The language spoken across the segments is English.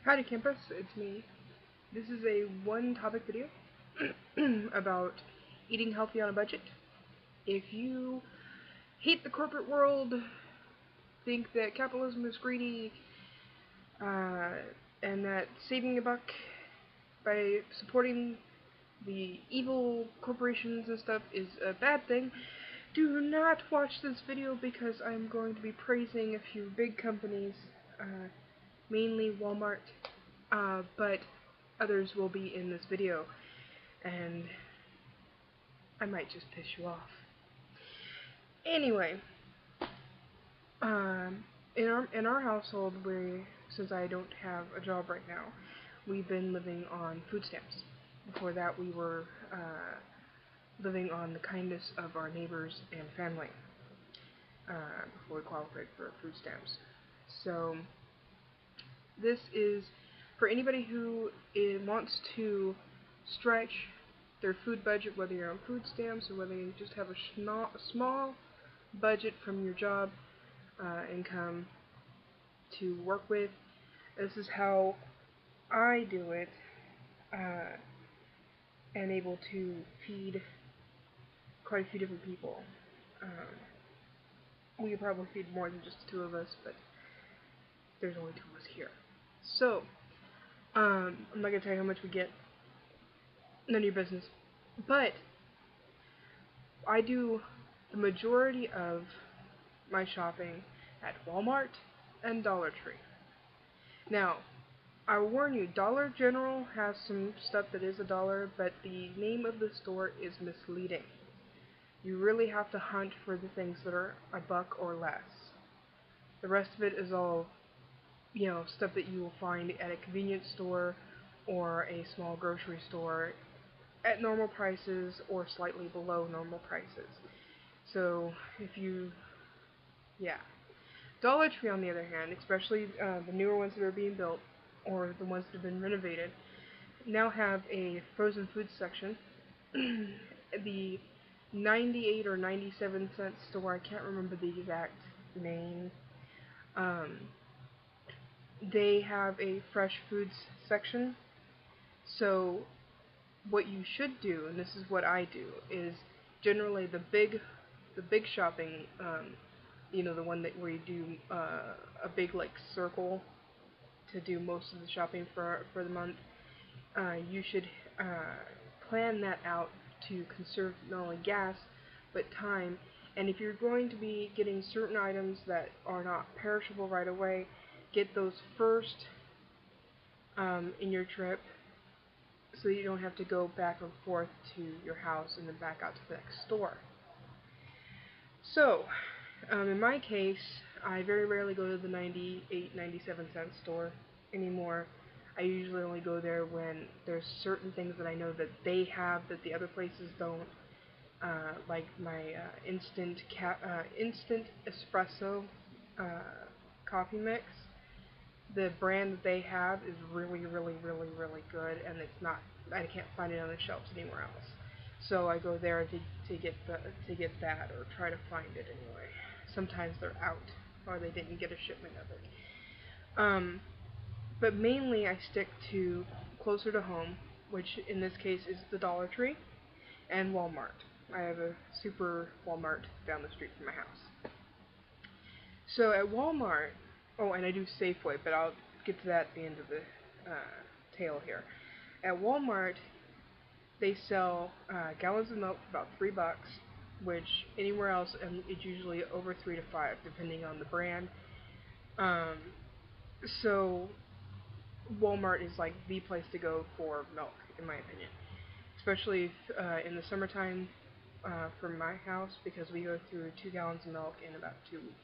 Howdy campus, it's me. This is a one-topic video about eating healthy on a budget. If you hate the corporate world, think that capitalism is greedy, and that saving a buck by supporting the evil corporations and stuff is a bad thing, do not watch this video because I'm going to be praising a few big companies, mainly Walmart, but others will be in this video, and I might just piss you off. Anyway, in our household, since I don't have a job right now, we've been living on food stamps. Before that, we were living on the kindness of our neighbors and family before we qualified for food stamps. So this is for anybody who wants to stretch their food budget, whether you're on food stamps or whether you just have a small budget from your job income to work with. This is how I do it, and able to feed quite a few different people. We could probably feed more than just the two of us, but there's only two of us here. So, I'm not going to tell you how much we get. None of your business. But, I do the majority of my shopping at Walmart and Dollar Tree. Now, I warn you, Dollar General has some stuff that is $1, but the name of the store is misleading. You really have to hunt for the things that are $1 or less. The rest of it is all, stuff that you will find at a convenience store or a small grocery store at normal prices or slightly below normal prices. So, Dollar Tree, on the other hand, especially the newer ones that are being built, or the ones that have been renovated, now have a frozen food section. The 98 or 97 cent store, I can't remember the exact name, they have a fresh foods section. So what you should do, and this is what I do, is generally the big shopping, the one where you do a big circle to do most of the shopping for the month. You should plan that out to conserve not only gas but time. And if you're going to be getting certain items that are not perishable right away, get those first in your trip, so you don't have to go back and forth to your house and then back out to the next store. So, in my case, I very rarely go to the 98, 97 cent store anymore. I usually only go there when there's certain things that I know that they have that the other places don't, like my instant espresso coffee mix. The brand that they have is really, really, really, really good, and I can't find it on the shelves anywhere else. So I go there to get that, or try to find it anyway. Sometimes they're out, or they didn't get a shipment of it. But mainly I stick to closer to home, which in this case is the Dollar Tree and Walmart. I have a super Walmart down the street from my house. So at Walmart, and I do Safeway, but I'll get to that at the end of the tale here. At Walmart, they sell gallons of milk for about $3, which anywhere else it's usually over $3 to $5, depending on the brand. So Walmart is like the place to go for milk, in my opinion, especially in the summertime from my house, because we go through 2 gallons of milk in about 2 weeks.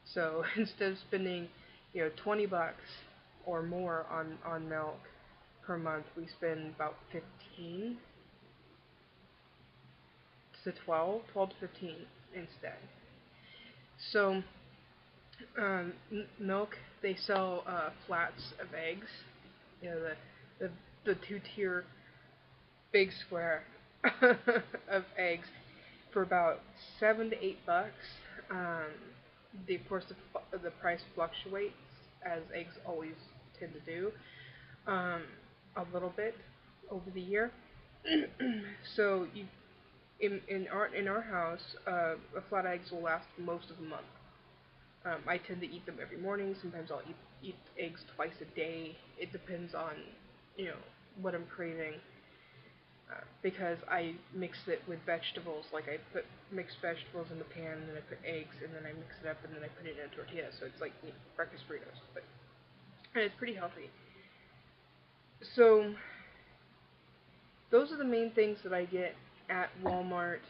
So instead of spending, $20 or more on milk per month, we spend about 15 to 12 to 15 instead. So milk, they sell flats of eggs, the 2-tier big square of eggs for about $7 to $8. Of course, the price fluctuates, as eggs always tend to do a little bit over the year. So you in our house, flat eggs will last most of the month. I tend to eat them every morning. Sometimes I'll eat eggs twice a day. It depends on, you know, what I'm craving. Because I mix it with vegetables, like I put mixed vegetables in the pan, and then I put eggs, and then I mix it up, and then I put it in a tortilla. So it's like, you know, breakfast burritos, but and it's pretty healthy. So those are the main things that I get at Walmart.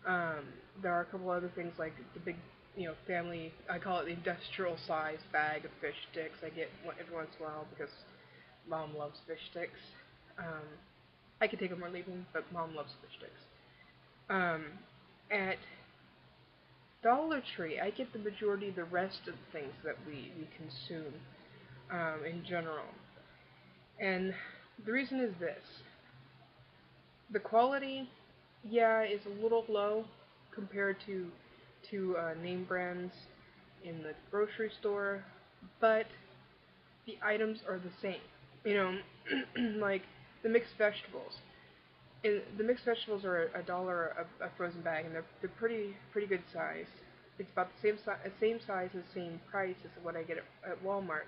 There are a couple other things like the big, you know, family, I call it the industrial size bag of fish sticks I get every once in a while because Mom loves fish sticks. Um, I could take them or leave them, but Mom loves fish sticks. At Dollar Tree, I get the majority of the rest of the things that we consume in general. And the reason is this. The quality, yeah, is a little low compared to name brands in the grocery store, but the items are the same. You know, like the mixed vegetables. The mixed vegetables are $1 a frozen bag, and they're pretty good size. It's about the same size and same price as what I get at Walmart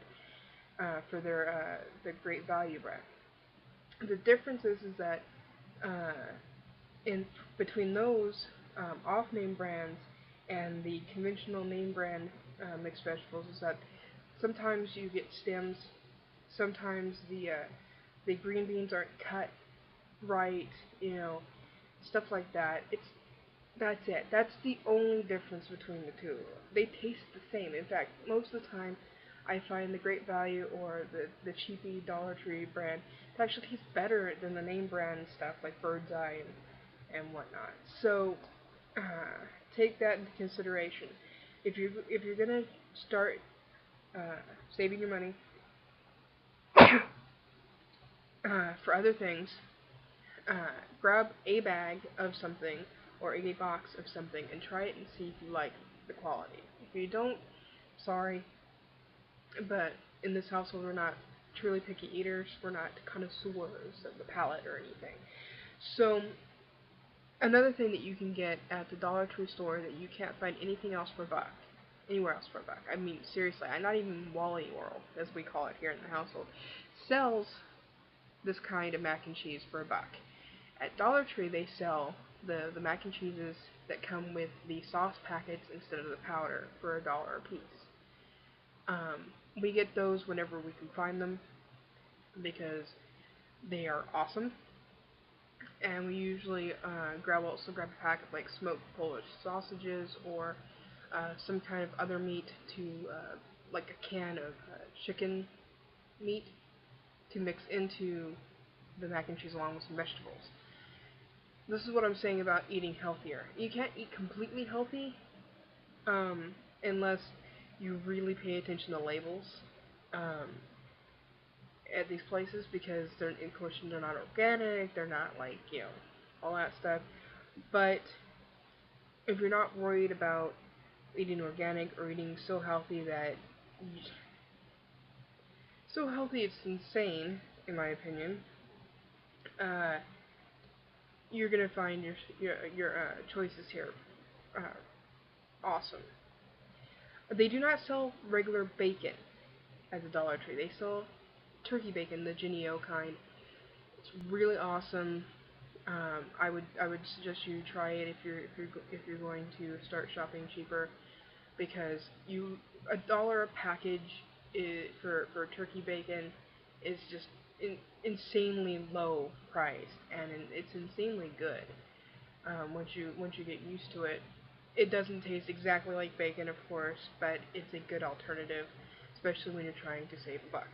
for their Great Value brand. The difference is that in between those off-name brands and the conventional name brand mixed vegetables is that sometimes you get stems, sometimes the green beans aren't cut right, you know, stuff like that. That's it. That's the only difference between the two. They taste the same. In fact, most of the time, I find the Great Value or the cheapy Dollar Tree brand it actually tastes better than the name brand stuff like Bird's Eye and whatnot. So take that into consideration. If you're gonna start saving your money for other things, grab a bag of something or a box of something and try it and see if you like the quality. If you don't, sorry, but in this household we're not truly picky eaters. We're not connoisseurs of the palate or anything. So another thing that you can get at the Dollar Tree store that you can't find anything else for a buck, anywhere else for a buck. I mean, seriously, not even Wally World, as we call it here in the household, sells this kind of mac and cheese for a buck. At Dollar Tree, they sell the mac and cheeses that come with the sauce packets instead of the powder for $1 a piece. We get those whenever we can find them because they are awesome. And we usually also grab a pack of like smoked Polish sausages or some kind of other meat like a can of chicken meat to mix into the mac and cheese along with some vegetables. This is what I'm saying about eating healthier. You can't eat completely healthy unless you really pay attention to labels at these places because of course, they're not organic, they're not like, you know, all that stuff. But if you're not worried about eating organic or eating so healthy it's insane, in my opinion, you're gonna find your choices here awesome. They do not sell regular bacon at the Dollar Tree. They sell turkey bacon, the Jennie-O kind. It's really awesome. I would suggest you try it if you're going to start shopping cheaper, because $1 a package for turkey bacon is just insanely low priced, and it's insanely good once you get used to it. It doesn't taste exactly like bacon, of course, but it's a good alternative, especially when you're trying to save a buck.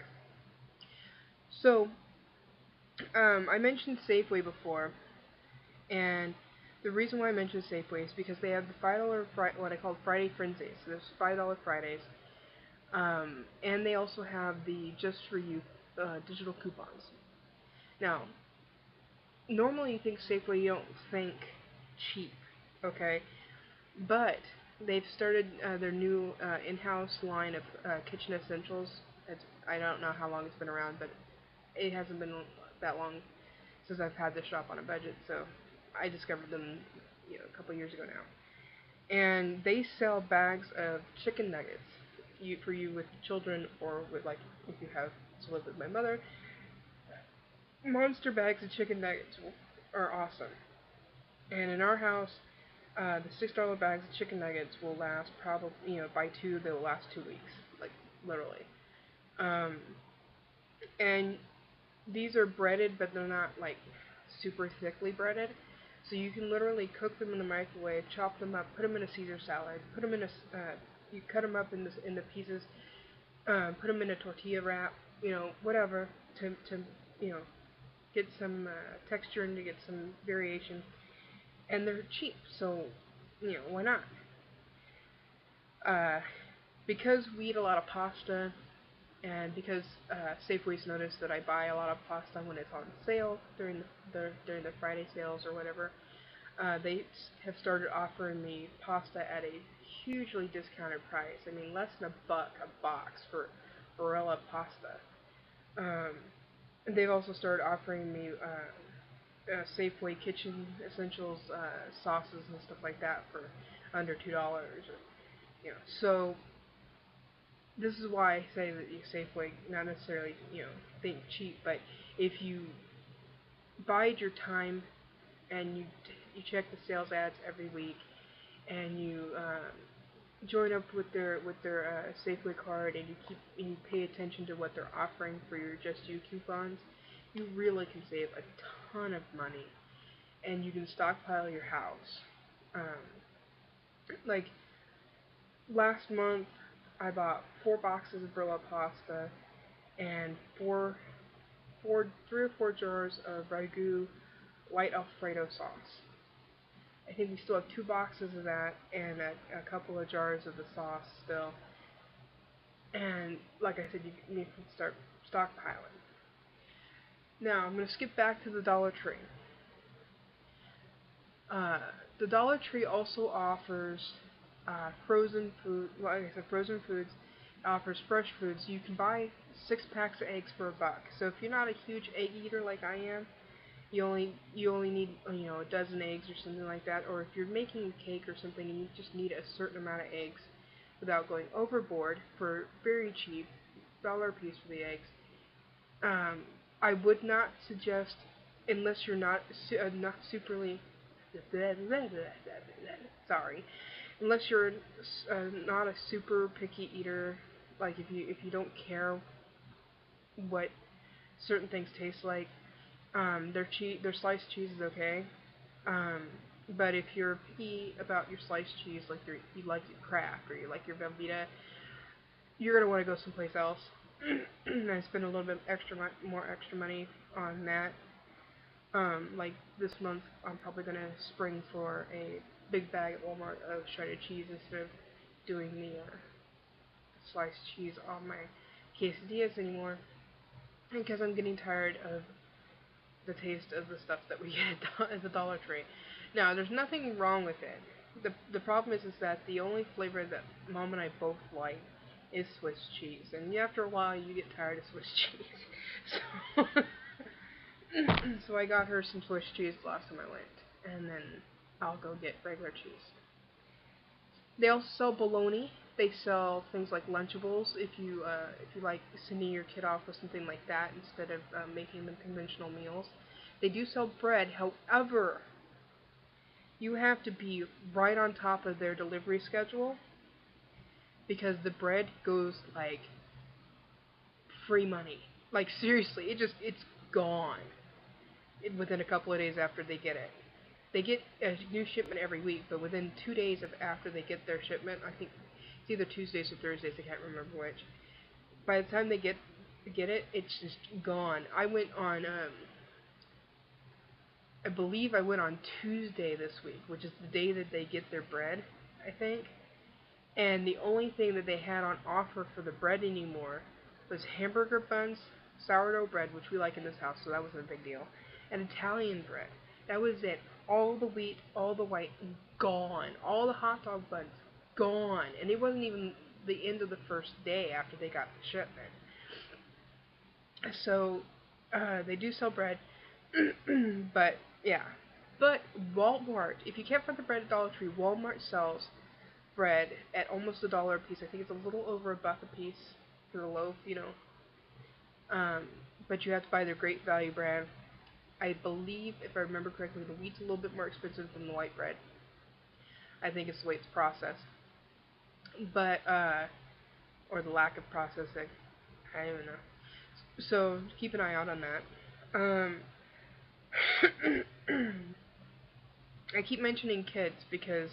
So, I mentioned Safeway before, and the reason why I mentioned Safeway is because they have the $5 what I call Friday Frenzy. So there's $5 Fridays, and they also have the Just For You digital coupons. Now, normally you think Safeway, you don't think cheap, okay? But they've started their new in-house line of kitchen essentials I don't know how long it's been around, but it hasn't been that long since I've had this shop on a budget. So I discovered them, a couple years ago now. And they sell bags of chicken nuggets. For you with children, or with, like, if you have to live with my mother. Monster bags of chicken nuggets are awesome. And in our house, the $6 bags of chicken nuggets will last probably, buy two, they will last 2 weeks, like, literally. Um, and these are breaded, but they're not, like, super thickly breaded. So you can literally cook them in the microwave, chop them up, put them in a Caesar salad, put them in you cut them up into pieces, put them in a tortilla wrap, whatever, to get some texture and to get some variation. And they're cheap, so, why not? Because we eat a lot of pasta, and because Safeway's noticed that I buy a lot of pasta when it's on sale during the Friday sales or whatever, they have started offering me pasta at a hugely discounted price. I mean, less than $1 a box for Barilla pasta. And they've also started offering me Safeway Kitchen Essentials sauces and stuff like that for under $2. So this is why I say that Safeway, not necessarily, think cheap, but if you bide your time and you check the sales ads every week, and you join up with their Safeway card, and you pay attention to what they're offering for your Just You coupons, you really can save a ton of money, and you can stockpile your house. Like last month, I bought 4 boxes of Barilla pasta and 3 or 4 jars of Ragu white Alfredo sauce. I think we still have 2 boxes of that and a couple of jars of the sauce still. And like I said, you need to start stockpiling. Now, I'm going to skip back to the Dollar Tree. The Dollar Tree also offers frozen food. Like I said, frozen foods. It offers fresh foods. You can buy 6 packs of eggs for $1. So if you're not a huge egg eater like I am, you only need a dozen eggs or something like that. Or if you're making a cake or something, and you just need a certain amount of eggs without going overboard for very cheap, $1 a piece for the eggs. I would not suggest, unless you're not superly sorry, unless you're not a super picky eater, like if you don't care what certain things taste like, their sliced cheese is okay. But if you're picky about your sliced cheese, like you like your Kraft or you like your Velveeta, you're gonna want to go someplace else. I spend a little bit more extra money on that. Like this month, I'm probably gonna spring for a big bag at Walmart of shredded cheese instead of doing the sliced cheese on my quesadillas anymore, because I'm getting tired of the taste of the stuff that we get at the Dollar Tree. Now, there's nothing wrong with it. The problem is that the only flavor that Mom and I both like is Swiss cheese, and after a while you get tired of Swiss cheese. So I got her some Swiss cheese the last time I went, and then I'll go get regular cheese. They also sell bologna. They sell things like Lunchables if you like sending your kid off with something like that instead of making them conventional meals. They do sell bread. However, you have to be right on top of their delivery schedule, because the bread goes like free money. Like seriously, it's gone within a couple of days after they get it. They get a new shipment every week, but within 2 days after they get their shipment, I think it's either Tuesdays or Thursdays, I can't remember which. By the time they get it, it's just gone. I went on, I believe I went on Tuesday this week, which is the day that they get their bread, I think. And the only thing that they had on offer for the bread anymore was hamburger buns, sourdough bread, which we like in this house, so that wasn't a big deal, and Italian bread. That was it. All the wheat, all the white, gone. All the hot dog buns, gone. And it wasn't even the end of the first day after they got the shipment. So they do sell bread, but yeah. But Walmart, if you can't find the bread at Dollar Tree, Walmart sells bread at almost $1 a piece. I think it's a little over $1 a piece for the loaf, you know. But you have to buy their Great Value brand. I believe, if I remember correctly, the wheat's a little bit more expensive than the white bread. I think it's the way it's processed. But, or the lack of processing. I don't even know. So, keep an eye out on that. I keep mentioning kids because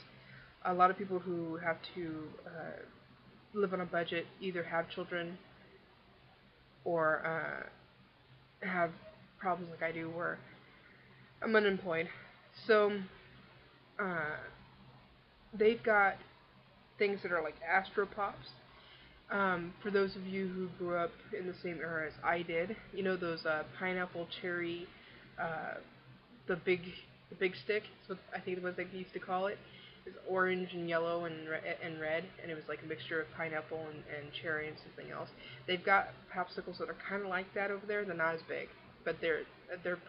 a lot of people who have to live on a budget either have children or have problems like I do where I'm unemployed. So they've got things that are like Astro Pops. For those of you who grew up in the same era as I did, you know those pineapple cherry, uh, the big the big stick. So I think it was they used to call it. It's orange and yellow and red, and it was like a mixture of pineapple and cherry and something else. They've got popsicles that are kind of like that over there. They're not as big, but they're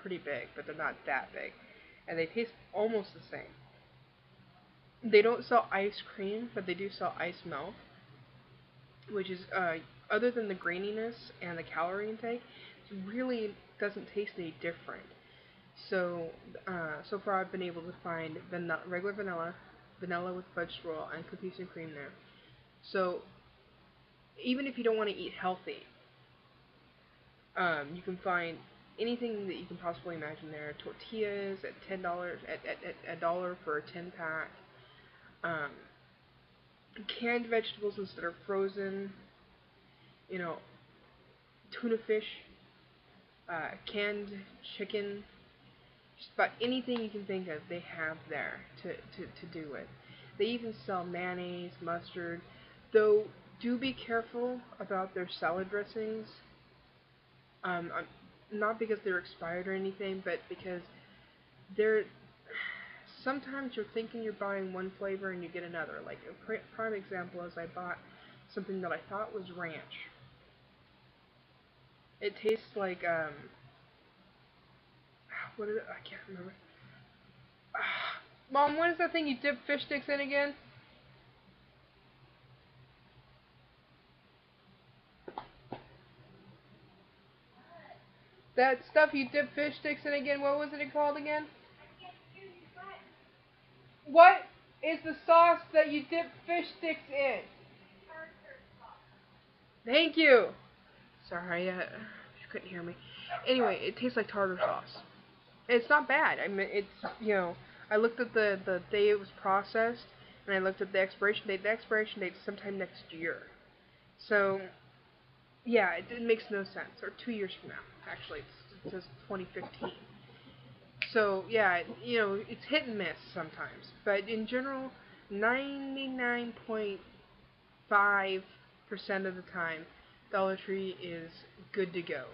pretty big, but they're not that big, and they taste almost the same. They don't sell ice cream, but they do sell ice milk, which is other than the graininess and the calorie intake, it really doesn't taste any different. So so far I've been able to find regular vanilla with fudge swirl, and cookies and cream there. So even if you don't want to eat healthy, you can find anything that you can possibly imagine there. Tortillas at $10 at $1 for a 10 pack. Um, Canned vegetables instead of frozen. You know, tuna fish, canned chicken. Just about anything you can think of, they have there to do it. They even sell mayonnaise, mustard, though do be careful about their salad dressings. Not because they're expired or anything, but because they're sometimes you're thinking you're buying one flavor and you get another. Like a prime example is I bought something that I thought was ranch. It tastes like what is it? I can't remember. Mom, what is that thing you dip fish sticks in again? That stuff you dip fish sticks in again, what was it called again? What is the sauce that you dip fish sticks in? Thank you. Sorry, you couldn't hear me. Anyway, it tastes like tartar sauce. It's not bad. I mean, it's, you know, I looked at the day it was processed, and I looked at the expiration date. The expiration date is sometime next year. So, yeah, it makes no sense. Or 2 years from now, actually. It says 2015. So, yeah, you know, it's hit and miss sometimes. But in general, 99.5% of the time, Dollar Tree is good to go.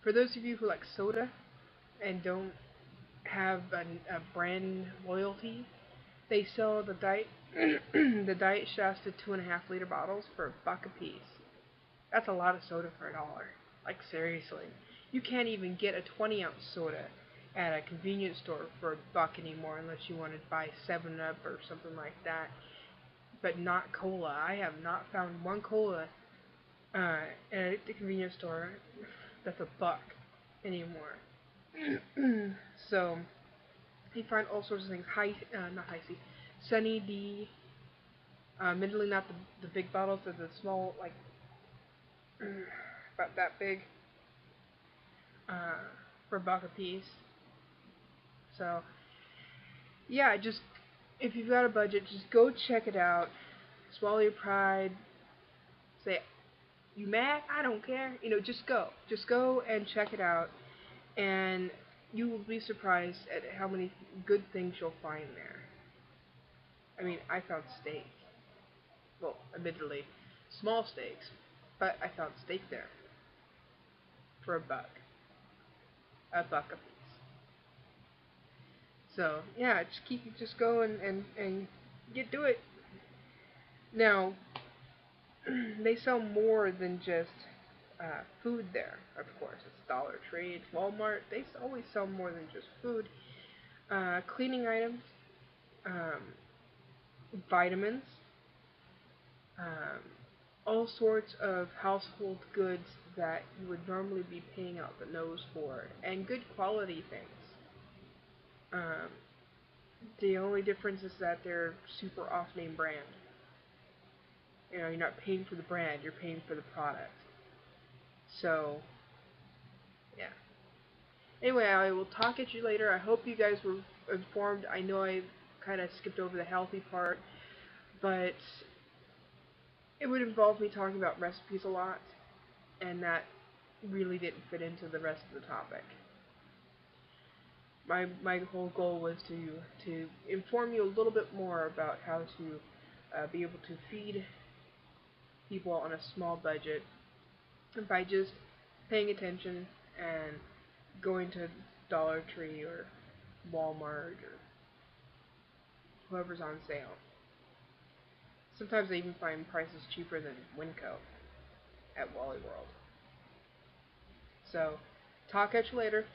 For those of you who like soda and don't have a brand loyalty, they sell the diet the Diet Shasta 2.5 liter bottles for $1 a piece. That's a lot of soda for $1. Like seriously, you can't even get a 20-ounce soda at a convenience store for $1 anymore unless you want to buy 7-Up or something like that. But not cola. I have not found one cola at the convenience store that's $1 anymore. So you find all sorts of things. Not Hi-C, Sunny D. Admittedly, not the big bottles, but the small, like about that big, for $1 a piece. So yeah, just if you've got a budget, just go check it out. Swallow your pride. Say, you mad? I don't care. You know, just go. Just go and check it out. And you will be surprised at how many good things you'll find there. I mean, I found steak. Well, admittedly, small steaks. But I found steak there. For $1. $1 a piece. So, yeah, just go and get to it. Now, they sell more than just food there, of course. It's Dollar Tree, it's Walmart. They always sell more than just food. Cleaning items, um, vitamins, um, all sorts of household goods that you would normally be paying out the nose for, and good quality things. Um, the only difference is that they're super off-name brand. You know, you're not paying for the brand, you're paying for the product. So, yeah. Anyway, I will talk at you later. I hope you guys were informed. I know I kind of skipped over the healthy part, but it would involve me talking about recipes a lot, and that really didn't fit into the rest of the topic. My whole goal was to inform you a little bit more about how to be able to feed people on a small budget by just paying attention and going to Dollar Tree or Walmart or whoever's on sale. Sometimes I even find prices cheaper than Winco at Wally World. So, talk at you later.